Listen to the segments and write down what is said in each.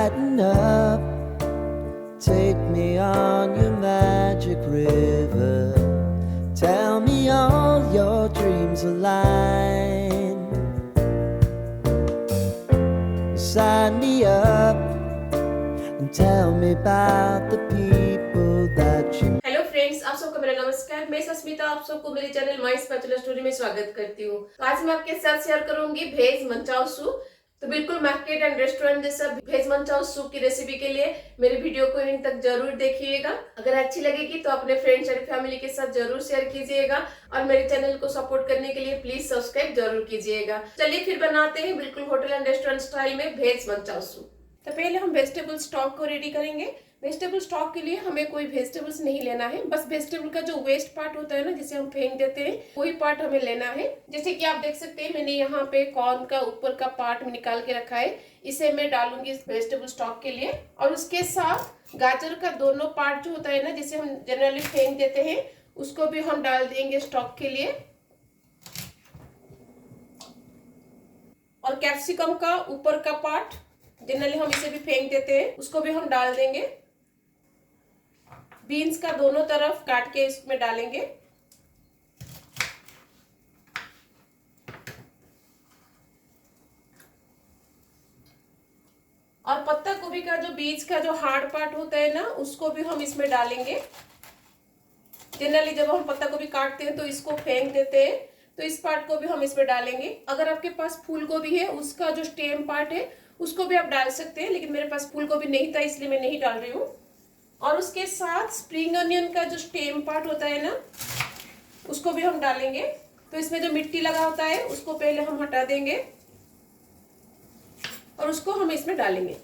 lighten up. Take me on your magic river. Tell me all your dreams align. Sign me up and tell me about the people that you. Hello friends, आप सबको मेरा नमस्कार। मैं सस्मिता आप सबको मेरे channel my spatula story में स्वागत करती हूँ। तो आज मैं आपके साथ शेयर करूंगी वेज मंचाओ सूप। तो बिल्कुल मार्केट एंड रेस्टोरेंट जैसा वेज मंचाओ सूप की रेसिपी के लिए मेरे वीडियो को एंड तक जरूर देखिएगा। अगर अच्छी लगेगी तो अपने फ्रेंड्स एंड फैमिली के साथ जरूर शेयर कीजिएगा और मेरे चैनल को सपोर्ट करने के लिए प्लीज सब्सक्राइब जरूर कीजिएगा। चलिए फिर बनाते हैं बिल्कुल होटल एंड रेस्टोरेंट स्टाइल में वेज मंचाओ सूप। तो पहले हम वेजिटेबल स्टॉक को रेडी करेंगे। वेजिटेबल स्टॉक के लिए हमें कोई वेजिटेबल्स नहीं लेना है, बस वेजिटेबल का जो वेस्ट पार्ट होता है ना, जिसे हम फेंक देते हैं, वही पार्ट हमें लेना है। जैसे कि आप देख सकते हैं, मैंने यहाँ पे कॉर्न का ऊपर का पार्ट में निकाल के रखा है, इसे मैं डालूंगी इस वेजिटेबल स्टॉक के लिए। और उसके साथ गाजर का दोनों पार्ट जो होता है ना, जिसे हम जनरली फेंक देते हैं, उसको भी हम डाल देंगे स्टॉक के लिए। और कैप्सिकम का ऊपर का पार्ट जनरली हम इसे भी फेंक देते हैं, उसको भी हम डाल देंगे। बीन्स का दोनों तरफ काट के इसमें डालेंगे। और पत्ता गोभी का जो बीज का जो हार्ड पार्ट होता है ना, उसको भी हम इसमें डालेंगे। जनरली जब हम पत्ता गोभी काटते हैं तो इसको फेंक देते हैं, तो इस पार्ट को भी हम इसमें डालेंगे। अगर आपके पास फूल गोभी है, उसका जो स्टेम पार्ट है उसको भी आप डाल सकते हैं, लेकिन मेरे पास फूल गोभी नहीं था इसलिए मैं नहीं डाल रही हूँ। और उसके साथ स्प्रिंग अनियन का जो स्टेम पार्ट होता है ना, उसको भी हम डालेंगे। तो इसमें जो मिट्टी लगा होता है उसको पहले हम हटा देंगे और उसको हम इसमें डालेंगे।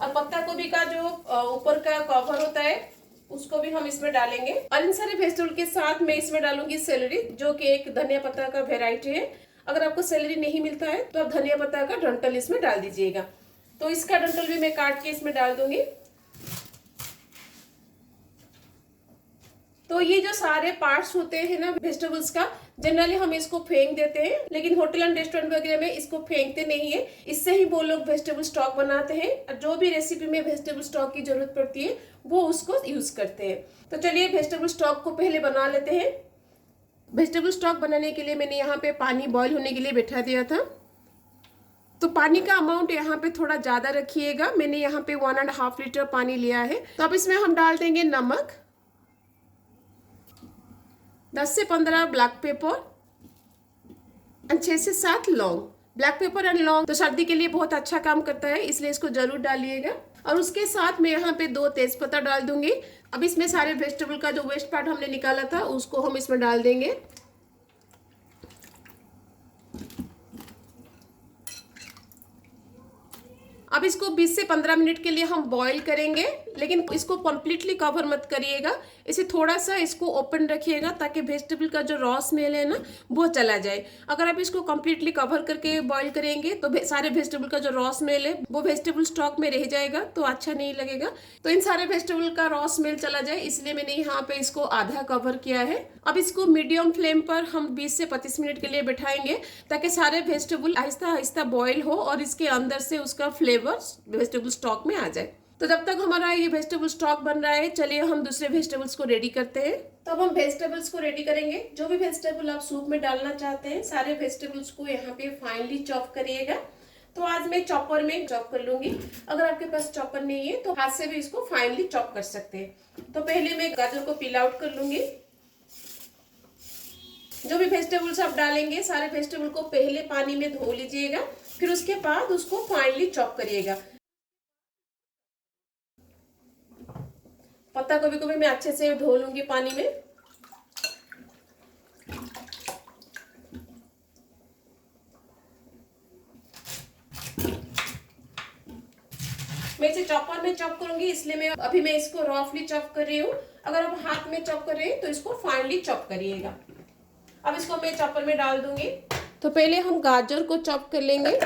और पत्ता गोभी का जो ऊपर का कवर होता है उसको भी हम इसमें डालेंगे। और इन सारे वेजिटेबल के साथ मैं इसमें डालूंगी सेलरी, जो कि एक धनिया पत्ता का वेराइटी है। अगर आपको सेलरी नहीं मिलता है तो आप धनिया पत्ता का डंठल इसमें डाल दीजिएगा। तो इसका डंठल भी मैं काट के इसमें डाल दूंगी। तो ये जो सारे पार्ट्स होते हैं ना वेजिटेबल्स का, जनरली हम इसको फेंक देते हैं, लेकिन होटल एंड रेस्टोरेंट वगैरह में इसको फेंकते नहीं है। इससे ही वो लोग वेजिटेबल स्टॉक बनाते हैं, और जो भी रेसिपी में वेजिटेबल स्टॉक की जरूरत पड़ती है वो उसको यूज करते हैं। तो चलिए वेजिटेबल स्टॉक को पहले बना लेते हैं। वेजिटेबल स्टॉक बनाने के लिए मैंने यहाँ पे पानी बॉईल होने के लिए बैठा दिया था। तो पानी का अमाउंट यहाँ पे थोड़ा ज्यादा रखिएगा। मैंने यहाँ पे 1.5 लीटर पानी लिया है। तो अब इसमें हम डाल देंगे नमक, 10 से 15 ब्लैक पेपर और 6 से 7 लौंग। ब्लैक पेपर एंड लौंग तो सर्दी के लिए बहुत अच्छा काम करता है, इसलिए इसको जरूर डालिएगा। और उसके साथ मैं यहाँ पे 2 तेजपत्ता डाल दूंगी। अब इसमें सारे वेजिटेबल का जो वेस्ट पार्ट हमने निकाला था उसको हम इसमें डाल देंगे। अब इसको 20 से 15 मिनट के लिए हम बॉईल करेंगे, लेकिन इसको कम्प्लीटली कवर मत करिएगा। इसे थोड़ा सा इसको ओपन रखिएगा ताकि वेजिटेबल का जो रॉ स्मेल है ना वो चला जाए। अगर आप इसको कम्प्लीटली कवर करके बॉईल करेंगे तो सारे वेजिटेबल का जो रॉ स्मेल है वो वेजिटेबल स्टॉक में रह जाएगा, तो अच्छा नहीं लगेगा। तो इन सारे वेजिटेबल का रॉ स्मेल चला जाए, इसलिए मैंने यहाँ पे इसको आधा कवर किया है। अब इसको मीडियम फ्लेम पर हम 20 से 25 मिनट के लिए बिठाएंगे, ताकि सारे वेजिटेबल आहिस्ता आहिस्ता बॉईल हो और इसके अंदर से उसका फ्लेवर वेजिटेबल स्टॉक में आ जाए। तो जब तक हमारा ये वेजिटेबल स्टॉक बन रहा है, चलिए हम दूसरे वेजिटेबल्स को रेडी करते हैं। तो अब हम वेजिटेबल्स को रेडी करेंगे। जो भी वेजिटेबल आप सूप में डालना चाहते हैं, सारे वेजिटेबल्स को यहाँ पे फाइनली चॉप करिएगा। तो आज मैं चॉपर में चॉप कर लूंगी। अगर आपके पास चॉपर नहीं है तो हाथ से भी इसको फाइनली चॉप कर सकते हैं। तो पहले मैं गाजर को पील आउट कर लूंगी। जो भी वेजिटेबल्स आप डालेंगे, सारे वेजिटेबल को पहले पानी में धो लीजिएगा, फिर उसके बाद उसको फाइनली चॉप करिएगा। पत्ता गोभी को भी मैं अच्छे से धो लूंगी पानी में। मैं इसे चॉपर में चॉप करूंगी, इसलिए मैं इसको रफली चॉप कर रही हूँ। अगर आप हाथ में चॉप कर रहे हैं तो इसको फाइनली चॉप करिएगा। अब इसको मैं चॉपर में डाल दूंगी। तो पहले हम गाजर को चॉप कर लेंगे।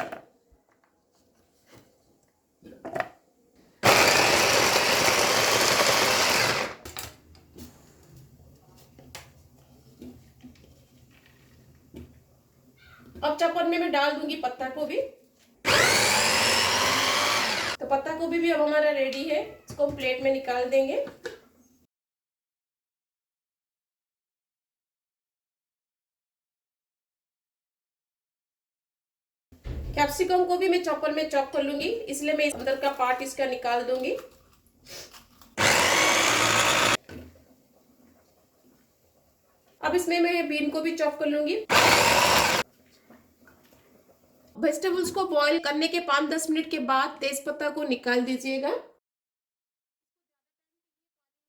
अब चॉपर में मैं डाल दूंगी पत्ता गोभी। तो पत्ता गोभी भी अब हमारा रेडी है, इसको हम प्लेट में निकाल देंगे। कैप्सिकम को भी मैं चॉपर में चॉप कर लूंगी, इसलिए मैं अंदर का पार्ट इसका निकाल दूंगी। अब इसमें मैं बीन को भी चॉप कर लूंगी। वेजिटेबल्स को बॉईल करने के 5-10 मिनट के बाद तेज पत्ता को निकाल दीजिएगा,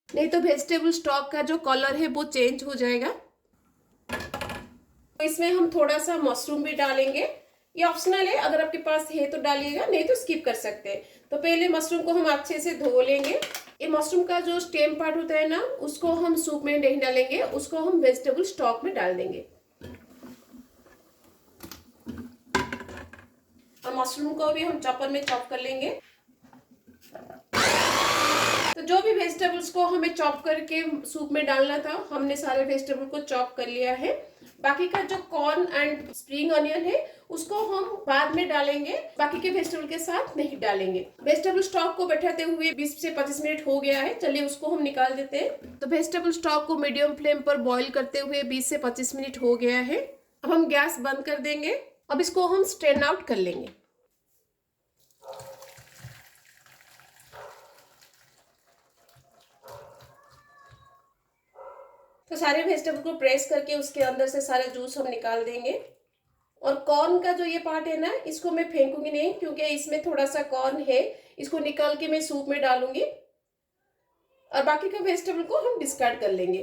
नहीं तो वेजिटेबल स्टॉक का जो कलर है वो चेंज हो जाएगा। तो इसमें हम थोड़ा सा मशरूम भी डालेंगे, ये ऑप्शनल है, अगर आपके पास है तो डालिएगा, नहीं तो स्किप कर सकते हैं। तो पहले मशरूम को हम अच्छे से धो लेंगे। ये मशरूम का जो स्टेम पार्ट होता है ना, उसको हम सूप में नहीं डालेंगे, उसको हम वेजिटेबल स्टॉक में डाल देंगे। और मशरूम को भी हम चॉपर में चॉप कर लेंगे। तो जो भी वेजिटेबल्स को हमें चॉप करके सूप में डालना था, हमने सारे वेजिटेबल को चॉप कर लिया है। बाकी का जो कॉर्न एंड स्प्रिंग अनियन है उसको हम बाद में डालेंगे, बाकी के वेजिटेबल के साथ नहीं डालेंगे। वेजिटेबल स्टॉक को बैठाते हुए 20 से 25 मिनट हो गया है, चलिए उसको हम निकाल देते हैं। तो वेजिटेबल स्टॉक को मीडियम फ्लेम पर बॉईल करते हुए 20 से 25 मिनट हो गया है। अब हम गैस बंद कर देंगे। अब इसको हम स्ट्रेन आउट कर लेंगे। तो सारे वेजिटेबल को प्रेस करके उसके अंदर से सारे जूस हम निकाल देंगे। और कॉर्न का जो ये पार्ट है ना, इसको मैं फेंकूंगी नहीं, क्योंकि इसमें थोड़ा सा कॉर्न है, इसको निकाल के मैं सूप में डालूंगी और बाकी का वेजिटेबल को हम डिस्कार्ड कर लेंगे।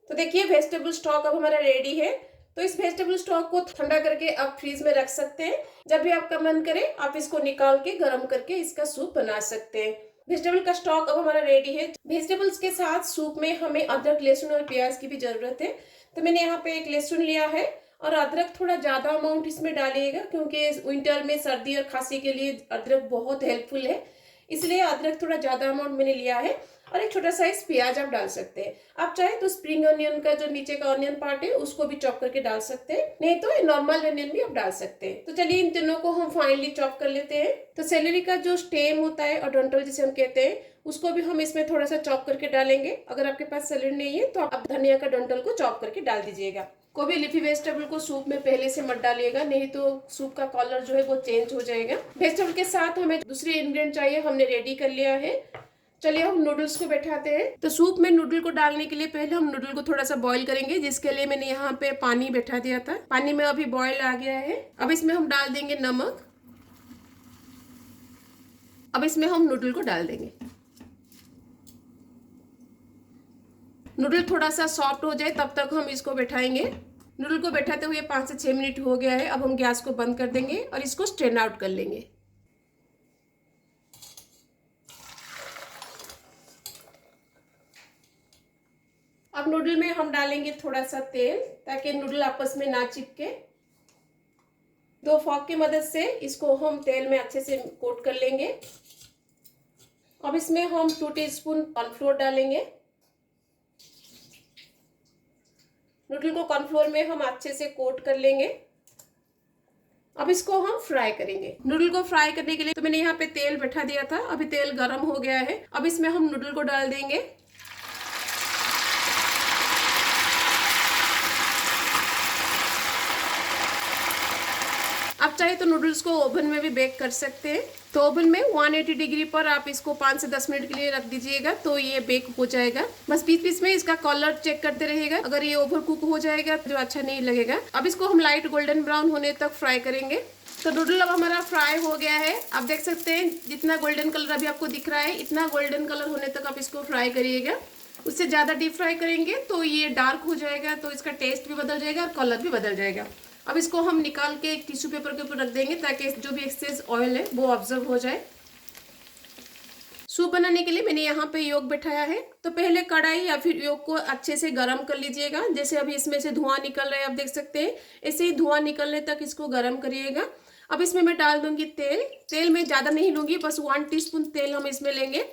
तो देखिए वेजिटेबल स्टॉक अब हमारा रेडी है। तो इस वेजिटेबल स्टॉक को ठंडा करके आप फ्रीज में रख सकते हैं। जब भी आपका मन करे आप इसको निकाल के गर्म करके इसका सूप बना सकते हैं। वेजिटेबल का स्टॉक अब हमारा रेडी है। वेजिटेबल्स के साथ सूप में हमें अदरक, लहसुन और प्याज की भी जरूरत है। तो मैंने यहाँ पे एक लहसुन लिया है और अदरक थोड़ा ज्यादा अमाउंट इसमें डालिएगा, क्योंकि विंटर में सर्दी और खांसी के लिए अदरक बहुत हेल्पफुल है, इसलिए अदरक थोड़ा ज्यादा अमाउंट मैंने लिया है। और एक छोटा साइज प्याज आप डाल सकते हैं। आप चाहे तो स्प्रिंग अनियन का जो नीचे का अनियन पार्ट है उसको भी चॉप करके डाल सकते हैं, नहीं तो नॉर्मल अनियन भी आप डाल सकते हैं। तो चलिए इन तीनों को हम फाइनली चॉप कर लेते हैं। तो सेलेरी का जो स्टेम होता है और डंठल जिसे हम कहते हैं, उसको भी हम इसमें थोड़ा सा चॉप करके डालेंगे। अगर आपके पास सेलेरी नहीं है तो आप धनिया का डंठल को चॉप करके डाल दीजिएगा। कोई भी लीफी वेजिटेबल को सूप में पहले से मत डालिएगा, नहीं तो सूप का कलर जो है वो चेंज हो जाएगा। वेजिटेबल के साथ हमें दूसरे इंग्रेडिएंट चाहिए, हमने रेडी कर लिया है। चलिए हम नूडल्स को बैठाते हैं। तो सूप में नूडल को डालने के लिए पहले हम नूडल को थोड़ा सा बॉईल करेंगे, जिसके लिए मैंने यहाँ पे पानी बैठा दिया था। पानी में अभी बॉईल आ गया है। अब इसमें हम डाल देंगे नमक। अब इसमें हम नूडल को डाल देंगे। नूडल थोड़ा सा सॉफ्ट हो जाए तब तक हम इसको बैठाएंगे। नूडल को बैठाते हुए 5 से 6 मिनट हो गया है। अब हम गैस को बंद कर देंगे और इसको स्ट्रेन आउट कर लेंगे। अब नूडल में हम डालेंगे थोड़ा सा तेल, ताकि नूडल आपस में ना चिपके। 2 फॉर्क की मदद से इसको हम तेल में अच्छे से कोट कर लेंगे। अब इसमें हम 2 टीस्पून कॉर्नफ्लोर डालेंगे। नूडल को कॉर्नफ्लोर में हम अच्छे से कोट कर लेंगे। अब इसको हम फ्राई करेंगे। नूडल को फ्राई करने के लिए तो मैंने यहाँ पे तेल बैठा दिया था, अभी तेल गर्म हो गया है। अब इसमें हम नूडल को डाल देंगे। आप चाहे तो नूडल्स को ओवन में भी बेक कर सकते हैं। तो ओवन में 180 डिग्री पर आप इसको 5 से 10 मिनट के लिए रख दीजिएगा, तो ये बेक हो जाएगा। बस बीच बीच में इसका कलर चेक करते रहिएगा, अगर ये ओवर कुक हो जाएगा तो अच्छा नहीं लगेगा। अब इसको हम लाइट गोल्डन ब्राउन होने तक फ्राई करेंगे। तो नूडल अब हमारा फ्राई हो गया है। आप देख सकते हैं जितना गोल्डन कलर अभी आपको दिख रहा है, इतना गोल्डन कलर होने तक आप इसको फ्राई करिएगा। उससे ज़्यादा डीप फ्राई करेंगे तो ये डार्क हो जाएगा, तो इसका टेस्ट भी बदल जाएगा और कलर भी बदल जाएगा। अब इसको हम निकाल के एक टिश्यू पेपर के ऊपर रख देंगे, ताकि जो भी एक्सेस ऑयल है वो ऑब्जर्व हो जाए। सूप बनाने के लिए मैंने यहाँ पे योग बैठाया है। तो पहले कढ़ाई या फिर योग को अच्छे से गर्म कर लीजिएगा। जैसे अभी इसमें से धुआं निकल रहा है, आप देख सकते हैं, ऐसे ही धुआं निकलने तक इसको गर्म करिएगा। अब इसमें मैं डाल दूंगी तेल। तेल मैं ज़्यादा नहीं लूँगी, बस 1 टीस्पून तेल हम इसमें लेंगे।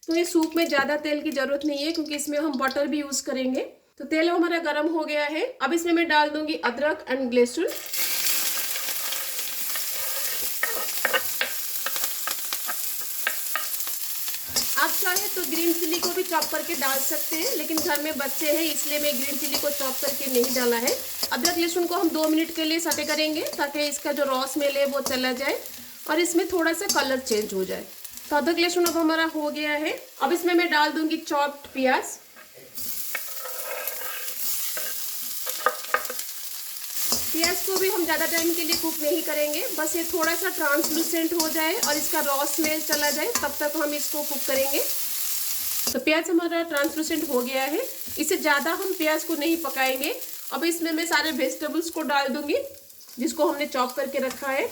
तो ये सूप में ज़्यादा तेल की ज़रूरत नहीं है, क्योंकि इसमें हम बटर भी यूज़ करेंगे। तो तेल हमारा गर्म हो गया है। अब इसमें मैं डाल दूंगी अदरक एंड लहसुन। है तो ग्रीन चिली को भी चॉप करके डाल सकते हैं, लेकिन घर में बच्चे हैं इसलिए मैं ग्रीन चिली को चॉप करके नहीं डाला है। अदरक लहसुन को हम 2 मिनट के लिए सटे करेंगे ताकि इसका जो रॉ स्मेल है वो चला जाए और इसमें थोड़ा सा कलर चेंज हो जाए। तो अदरक लहसुन अब हमारा हो गया है। अब इसमें मैं डाल दूंगी चॉप्ड प्याज। प्याज को भी हम ज़्यादा टाइम के लिए कुक नहीं करेंगे, बस ये थोड़ा सा ट्रांसलूसेंट हो जाए और इसका रॉ स्मेल चला जाए तब तक हम इसको कुक करेंगे। तो प्याज हमारा ट्रांसलूसेंट हो गया है, इसे ज़्यादा हम प्याज को नहीं पकाएंगे। अब इसमें मैं सारे वेजिटेबल्स को डाल दूंगी जिसको हमने चॉप करके रखा है।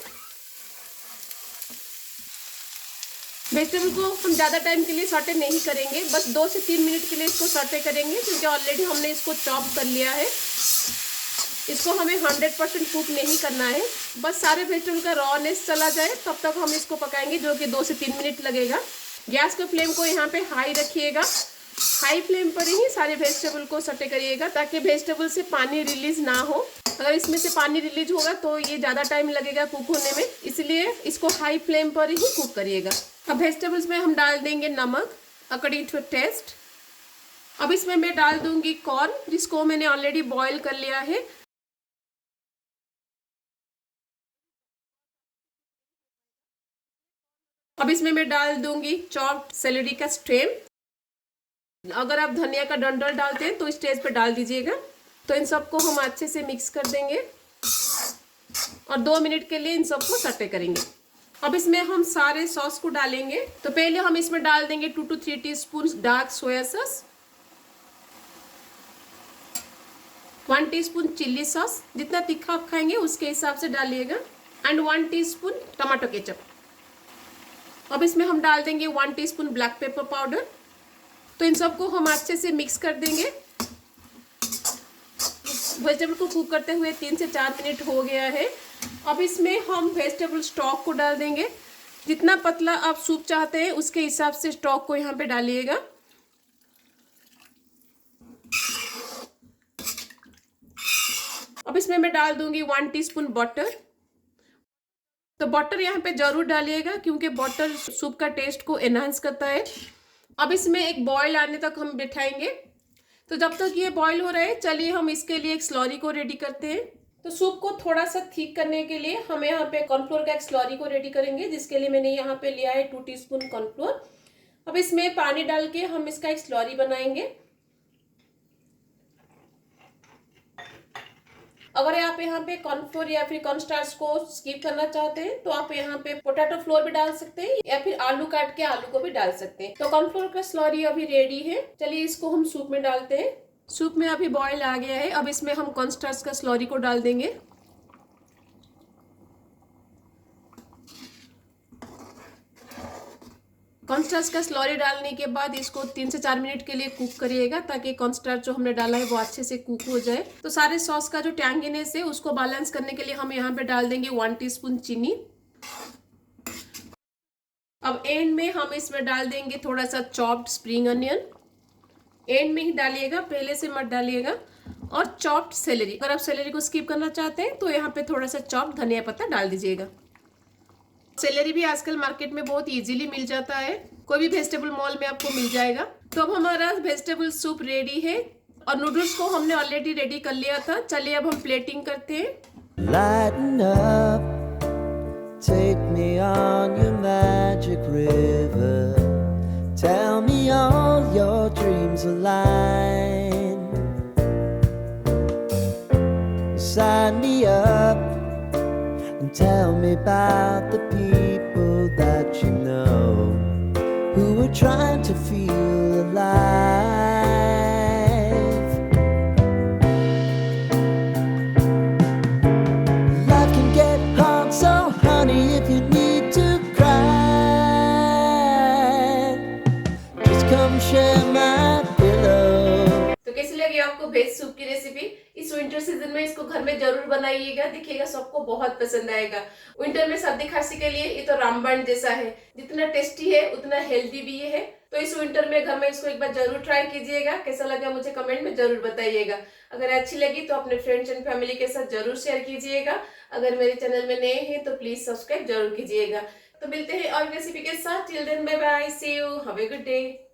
वेजिटेबल को हम ज़्यादा टाइम के लिए सॉटे नहीं करेंगे, बस 2 से 3 मिनट के लिए इसको सॉटे करेंगे क्योंकि ऑलरेडी हमने इसको चॉप कर लिया है। इसको हमें 100% कुक नहीं करना है, बस सारे वेजिटेबल का रॉनेस चला जाए तब तक हम इसको पकाएंगे, जो कि 2 से 3 मिनट लगेगा। गैस के फ्लेम को यहाँ पे हाई रखिएगा, हाई फ्लेम पर ही सारे वेजिटेबल को सटे करिएगा ताकि वेजिटेबल से पानी रिलीज ना हो। अगर इसमें से पानी रिलीज होगा तो ये ज़्यादा टाइम लगेगा कुक होने में, इसलिए इसको हाई फ्लेम पर ही कुक करिएगा। अब वेजिटेबल्स में हम डाल देंगे नमक अकॉर्डिंग टू टेस्ट। अब इसमें मैं डाल दूंगी कॉर्न जिसको मैंने ऑलरेडी बॉईल कर लिया है। अब इसमें मैं डाल दूंगी चॉप्ड सेलेरी का स्टेम। अगर आप धनिया का डंडल डालते हैं तो इस स्टेज पे डाल दीजिएगा। तो इन सबको हम अच्छे से मिक्स कर देंगे और 2 मिनट के लिए इन सबको सटे करेंगे। अब इसमें हम सारे सॉस को डालेंगे। तो पहले हम इसमें डाल देंगे 2 to 3 teaspoon dark soya sauce, 1 teaspoon chilli sauce, जितना तीखा आप खाएंगे उसके हिसाब से डालिएगा, एंड 1 टीस्पून टमाटो केचप। अब इसमें हम डाल देंगे 1 टीस्पून ब्लैक पेपर पाउडर। तो इन सबको हम अच्छे से मिक्स कर देंगे। वेजिटेबल को कुक करते हुए 3 से 4 मिनट हो गया है। अब इसमें हम वेजिटेबल स्टॉक को डाल देंगे। जितना पतला आप सूप चाहते हैं उसके हिसाब से स्टॉक को यहाँ पे डालिएगा। अब इसमें मैं डाल दूंगी 1 टीस्पून बटर। तो बटर यहाँ पे जरूर डालिएगा क्योंकि बटर सूप का टेस्ट को एनहांस करता है। अब इसमें एक बॉयल आने तक हम बिठाएंगे। तो जब तक ये बॉयल हो रहा है चलिए हम इसके लिए एक स्लरी को रेडी करते हैं। तो सूप को थोड़ा सा थिक करने के लिए हम यहाँ पे कॉर्नफ्लोर का एक स्लरी को रेडी करेंगे, जिसके लिए मैंने यहाँ पे लिया है 2 टीस्पून कॉर्नफ्लोर। अब इसमें पानी डाल के हम इसका एक स्लरी बनाएंगे। अगर आप यहाँ पे कॉर्नफ्लोर या फिर कॉर्नस्टार्च को स्किप करना चाहते हैं तो आप यहाँ पे पोटैटो फ्लोर भी डाल सकते हैं या फिर आलू काट के आलू को भी डाल सकते हैं। तो कॉर्नफ्लोर का स्लरी अभी रेडी है, चलिए इसको हम सूप में डालते हैं। सूप में अभी बॉयल आ गया है। अब इसमें हम कॉर्नस्टार्च का स्लरी को डाल देंगे। कॉर्नस्टार्च का स्लरी डालने के बाद इसको 3 से 4 मिनट के लिए कुक करिएगा ताकि कॉर्नस्टार्च जो हमने डाला है वो अच्छे से कुक हो जाए। तो सारे सॉस का जो टैंगीनेस है उसको बैलेंस करने के लिए हम यहाँ पे डाल देंगे 1 टीस्पून चीनी। अब एंड में हम इसमें डाल देंगे थोड़ा सा चॉप्ड स्प्रिंग अनियन। एंड में ही डालिएगा, पहले से मत डालिएगा। और चॉप्ड सेलेरी, अगर आप सेलेरी को स्किप करना चाहते हैं तो यहाँ पे थोड़ा सा चॉप्ड धनिया पत्ता डाल दीजिएगा। सेलेरी भी आजकल मार्केट में बहुत इजीली मिल जाता है, कोई भी वेजिटेबल मॉल में आपको मिल जाएगा। तो अब हमारा वेजिटेबल सूप रेडी है और नूडल्स को हमने ऑलरेडी रेडी कर लिया था। चलिए अब हम प्लेटिंग करते हैं। Lighten up, take me on your magic river. Tell me all your dreams align. Sign me up and tell me about the people that you know who are trying to feel alive. Life can get hard, so honey, if you need to cry, just come share my pillow. तो कैसी लगी आपको veg soup की recipe? इस winter season में इसको घर में जरूर बनाइएगा, देखिएगा सबको बहुत पसंद आएगा। विंटर में सर्दी खांसी के लिए ये तो रामबाण जैसा है, जितना टेस्टी है उतना हेल्दी भी है। तो इस विंटर में घर में इसको एक बार जरूर ट्राई कीजिएगा। कैसा लगा मुझे कमेंट में जरूर बताइएगा। अगर अच्छी लगी तो अपने फ्रेंड्स एंड फैमिली के साथ जरूर शेयर कीजिएगा। अगर मेरे चैनल में नए हैं तो प्लीज सब्सक्राइब जरूर कीजिएगा। तो मिलते हैं और रेसिपी के साथ। Till then bye bye, see you, have a good day.